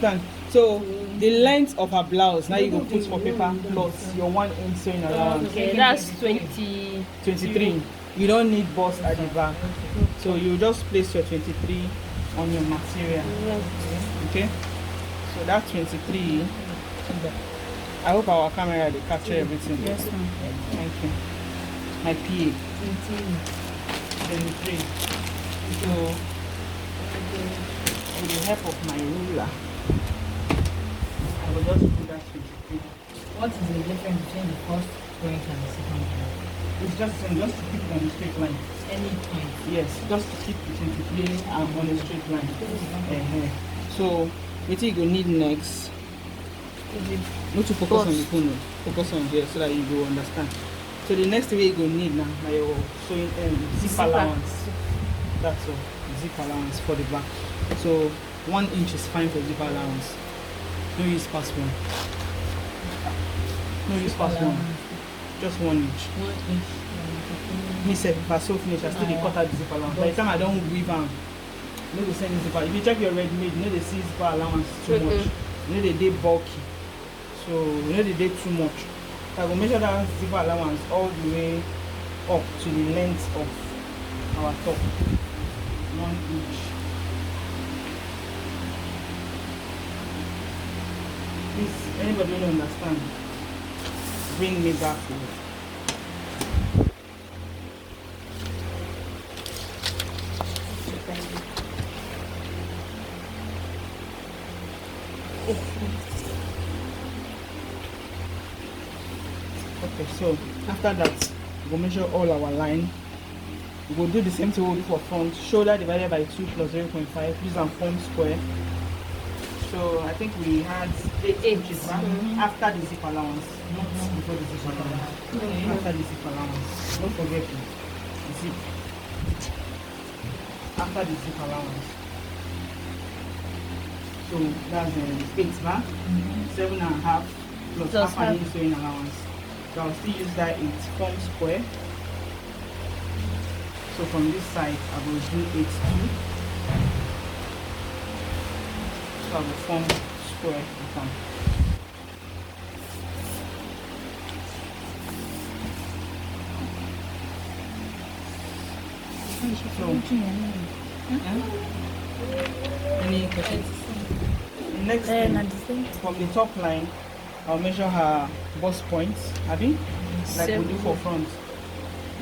understand? So the length of her blouse now you go put for paper plus your 1 inch sewing allowance. Okay, that's 20. 23. You don't need bust at the back, so you just place your 23 on your material. Okay, so that's 23. I hope our camera they capture everything. Yes, ma'am. Thank you. My PA. 23. So with the help of my ruler, I will just do that 23. What is the difference between the first point and the second point? It's just to keep it on a straight line. Any point? Yes, just to keep the 23 on a straight line. So what you go need next? Not to focus on the phone, no. Focus on here so that you will understand. So the next thing you go need now your sewing zip allowance. That's all. Zip allowance for the back. So 1 inch is fine for zip allowance. No use past one. No use past one. Just 1 inch. 1 inch. Me say if I sew finish, I still dey cut out the zip allowance. By the time I don't weave am, you know the same zipper. If you check your ready made, you know they see zipper allowance too much. You know they dey bulky. So you know they did too much. So I will measure that zipper allowance all the way up to the length of our top. 1 inch. Please, anybody don't understand? Bring me back to it. Okay, so after that, we'll measure all our line. We'll do the same thing we'll do for front. Shoulder divided by 2 plus 0.5. Use and form square. So I think we had 8 inches after the zip allowance, not before the zip allowance. After the zip allowance. Don't forget the zip. After the zip allowance. So that's 8 back, 7.5 plus half an inch sewing allowance. So I'll still use that 8 form square. So from this side I will do 8 2. So I will form square with them. So any questions? Next thing, from the top line, I'll measure her bust points, Abby, like we do for front.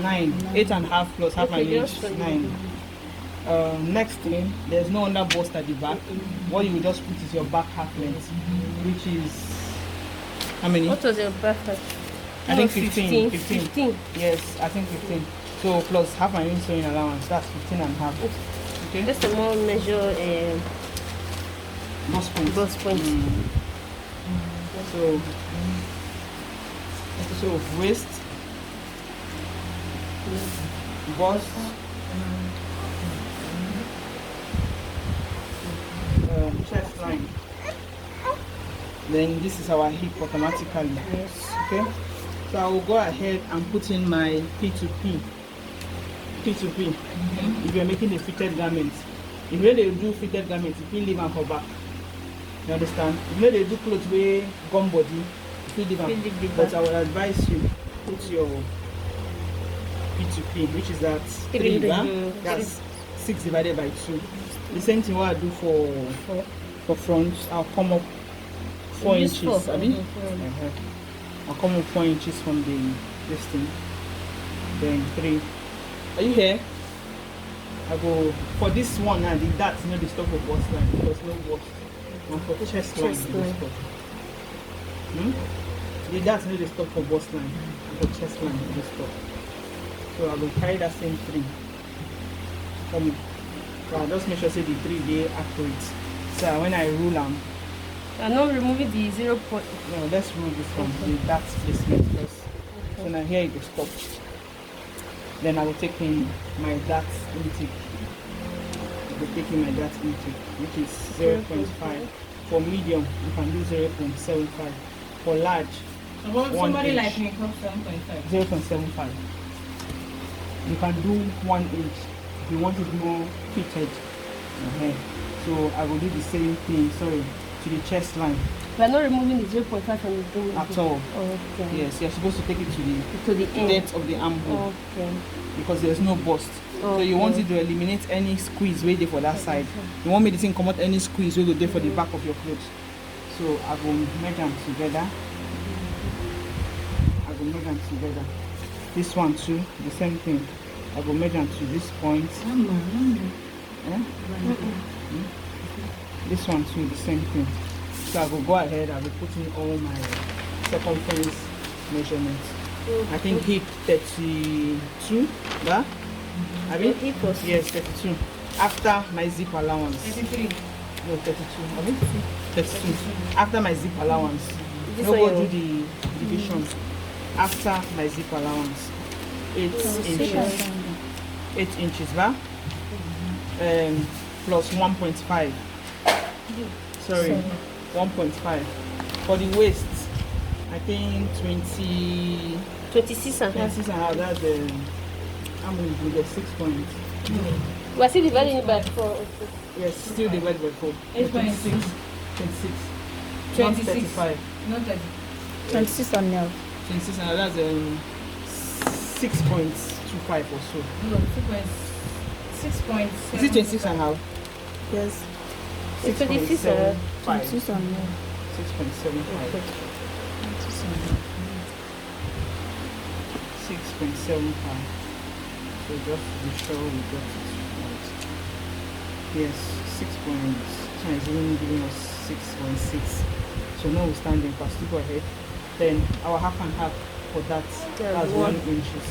9, 8.5 plus half an inch, 9. Next thing, there's no under bust at the back. What you will just put is your back half length, which is how many? What was your back? I think 15. Yes, I think 15. So plus half an inch sewing allowance, that's 15.5. Okay. Just a more measure bust point. bust point. So waist, bust, chest line. Then this is our hip automatically. Yes. Okay. So I will go ahead and put in my P2P. P2P. If you're making a fitted garment, if you they do fitted garments, you feel leave them for back. You understand? If you they do clothes with gum body, you feel leave them. But I would advise you put your P2P, which is that 3, that's 6 divided by 2. The same thing what I do for front. I'll come up 4 inches. I'll come up 4 inches from the this thing. Then 3. Are you here? I go for this one now. The that you know the stuff of bust line because no bust. And for chest line, the that you know the stuff for bust line and for chest line the stuff. So I will carry that same 3. For me. So I just make sure say the 3 they accurate. So when I rule them. I'm not removing the 0 point. No, let's rule this one. The that placement first. So now here it will stop. Then I will take in my dart intake. I will take in my dart intake, which is 0.5. For medium, you can do 0.75. For large, somebody like me comes 7.5. 0.75. You can do 1 inch if you want it more fitted. So I will do the same thing. Sorry, to the chest line We are not removing the 0.5 from the thing at all. Okay. Yes, you're supposed to take it To the the end. depth of the armhole Okay. because there's no bust. So you want it to eliminate any squeeze way there for that side. You want me to come out any squeeze way there for the back of your clothes. So I will measure them together. This one too, the same thing. I will measure them to this point. Yeah? This one too, the same thing. So I will go ahead, I will put in all my circumference measurements. I think hip 32, yeah? I mean, Hip was yes, 32. After my zip allowance. 33. No, 32. I mean, 32. After my zip allowance. This No one go you- do the division. After my zip allowance. 8 inches. 8 inches, ba? Plus 1.5. Sorry, 1.5. For the waist, I think 20. 26 and a half. 26 and a half. That's how many do get 6 points. We are still dividing it by 4. Yes, still divided by 4. 8.6. 26. 26. 35. Not 30. 26 on nail. 26 and that's 6.25 or so. No, 6.7. Is it 26 and a half? Yes. It's 26 26 on nail. 6.75. 6.75. So just to be sure we got it right. Yes, 6 points. So it's even giving us 6.6. So now we stand in past go ahead. Then our half and half for that, that's 1 inches.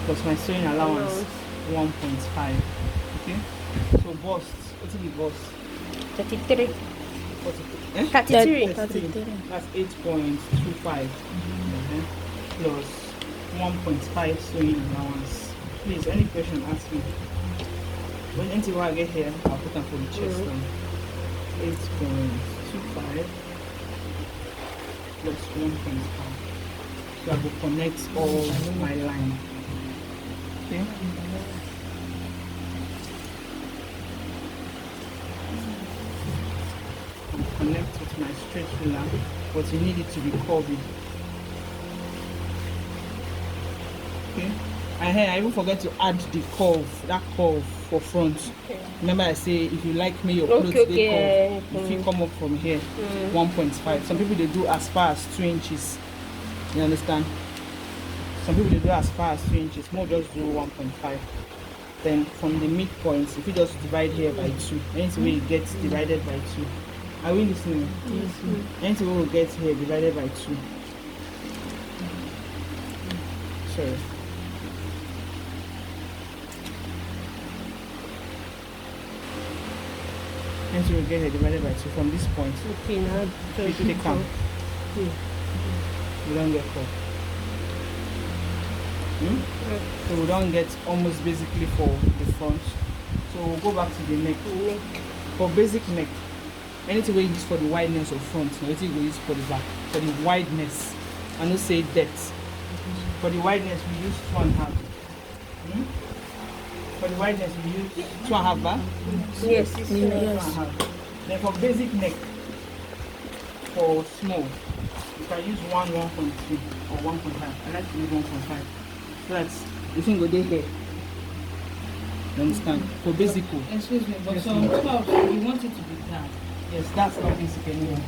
Plus my sewing allowance 1.5. Okay. So bust, what's the bust? 33. 33. 33. 33. That's 8.25. Plus 1.5 sewing allowance. Please, any question, ask me. Until I get here, I'll put them for the chest line. 8.25 plus 1.5. So I will connect all my line. Okay. I'll connect with my straight ruler, but you need it to be curvy. Okay. And here I even forget to add the curve, that curve for front. Okay. Remember I say if you like me your clothes they curve, if you come up from here 1.5. Some people they do as far as 2 inches. You understand? Some people they do as far as 2 inches. More just do 1.5. Then from the midpoint, if you just divide here by 2, anything where you get divided by 2. Are we listening? Yes. Anything where we get here divided by 2. Sorry. And so we get here divided by 2 from this point. Okay, now We take count. We don't get caught. So we don't get almost basically for the front. So we'll go back to the neck. For basic neck, anything we use for the wideness of front, anything we use for the back. For the wideness, I don't say depth. For the wideness, we use 2.5. For the wideness, we use 2.5 back. Yes. 2.5. Then for basic neck, for small, you can use 1.3 or 1.5. I like to use 1.5. So that's the thing go there here. You understand? For basic. Excuse me, but Yes, some ma'am. tops, you want it to be down. Yes, that's not basic anymore.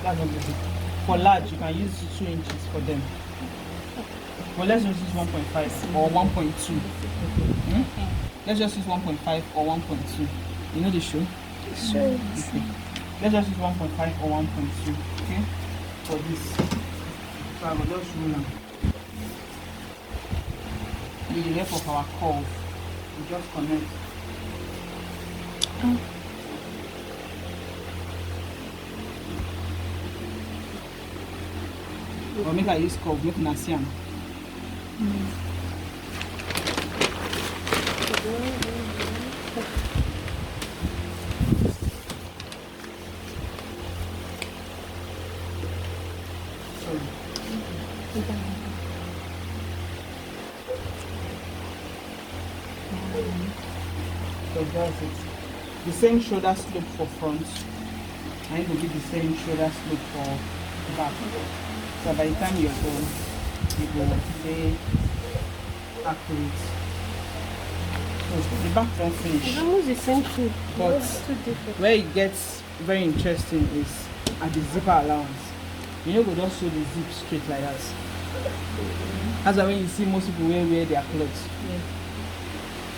That's not basic. For large, you can use 2 inches for them. Well, let's just use 1.5 or 1.2. Let's just use 1.5 or 1.2. You know the shoe? Sure. Okay. Let's just use 1.5 or 1.2. Okay? For this. So I will just rule them. With the help of our curve, we just connect. Or make I use curve, make una see am. So that's it. The same shoulder slope for front, and it will be the same shoulder slope for back. So by the time you're done, it will be accurate. So the back don't It's finish. almost the same thing. But It's too different. where it gets very interesting is at the zipper allowance. You know, we just sew the zip straight like that. That's why when you see most people wear their clothes,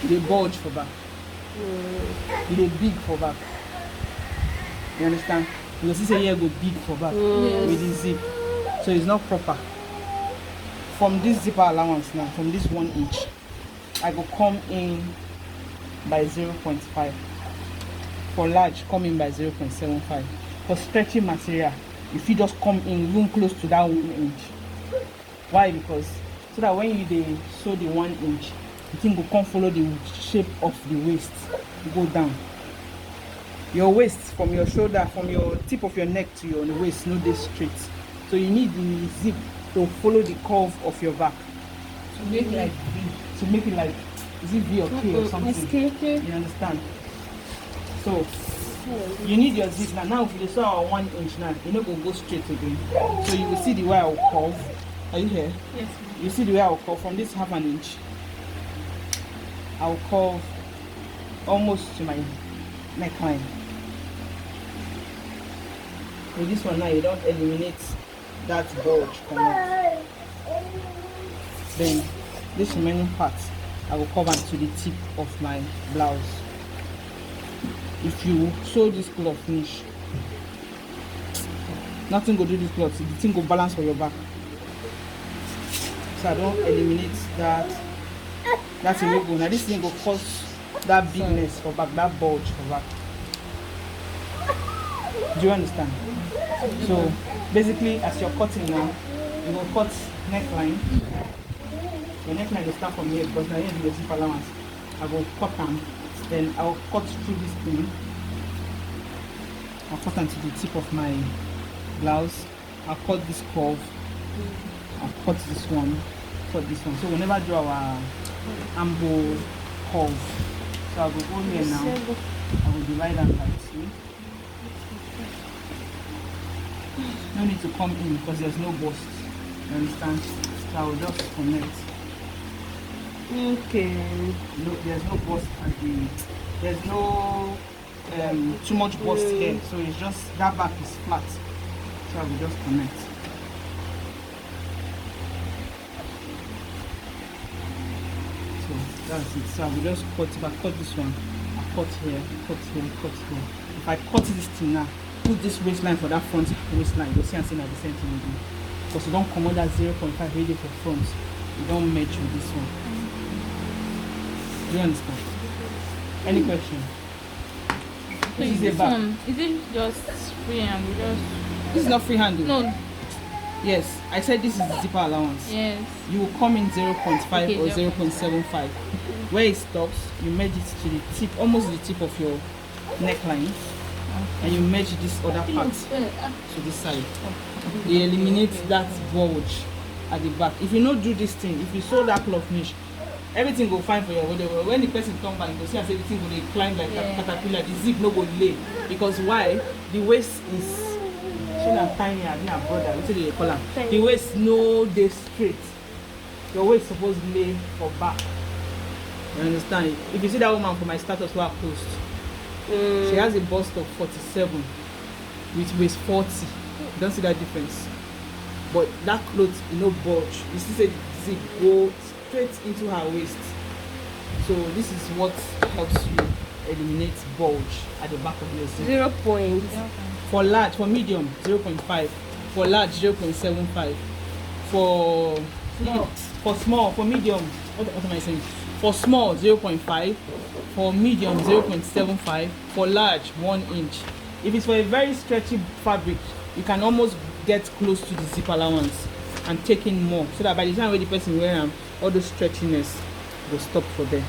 they bulge for back. They big for back. You understand? Because this area go big for back with the zip. So it's not proper. From this zipper allowance now, from this 1 inch, I go come in by 0.5. For large, come in by 0.75. For stretchy material, if you just come in even close to that 1 inch. Why? Because so that when you sew the 1 inch, the thing will come follow the shape of the waist, go down. Your waist from your shoulder, from your tip of your neck to your waist, no, this straight. So you need the zip to follow the curve of your back. To make like V. To make it like, is it V or K or something? You understand? So you need your zip now. Now if you sew our 1 inch now, you know go straight again. So you will see the way I will curve. Are you here? Yes. You see the way I will curve from this 1/2 inch. I will curve almost to my neckline. With this one now, you don't eliminate that bulge from it. Then this remaining part, I will cover to the tip of my blouse. If you sew this cloth finish, nothing go do this cloth. The thing go balance for your back. So I don't eliminate that. That's a go. Now this thing will cause that bigness for back, that bulge for back. Do you understand? So basically, as you're cutting now, you will cut neckline. Your neckline will start from here because now here is the zip allowance. I will cut them, then I will cut through this thing. I'll cut them to the tip of my blouse. I'll cut this curve. I'll cut this one. Cut this one. So we'll never do our ambo curve. So I will go here now. I will divide them by 2. No need to come in because there's no bust. You understand? So I will just connect. Okay. No, there's no bust at the. There's no too much bust here. So it's just that back is flat. So I will just connect. So that's it. So I will just cut. If I cut this one, I cut here, cut here, cut here. If I cut this thing now, put this waistline for that front waistline, you'll see I'm saying at the same thing again. Because you don't come on that 0.5 really for front. You don't match with this one. Do you understand? Any question? So This is this a back. one, is it just free and just This is not free handle. no? Yes, I said this is the zipper allowance. Yes. You will come in 0.5 Okay, or 0.5. 0.75. Where it stops, you merge it to the tip, almost the tip of your neckline, and you merge this other part to this side. You eliminate that bulge at the back. If you not do this thing, if you sew that cloth niche, everything go fine for your body. When the person come back, you go see as everything go dey climb like a caterpillar. The zip no go lay because why? The waist is tiny. I mean, brother, what do they call am? The waist no dey straight. Your waist supposed to lay for back. You understand? If you see that woman for my status who I post, she has a bust of 47 with waist 40. You don't see that difference. But that clothes, you know, bulge. You see, say zip go straight into her waist. So this is what helps you eliminate bulge at the back of your zip. 0 point. For large, for medium, 0.5. For large, 0.75. For small, for medium, what am I saying? For small, 0.5. For medium, 0.75. For large, 1 inch. If it's for a very stretchy fabric, you can almost get close to the zip allowance and take in more, so that by the time when the person wear them, all those stretchiness will stop for them.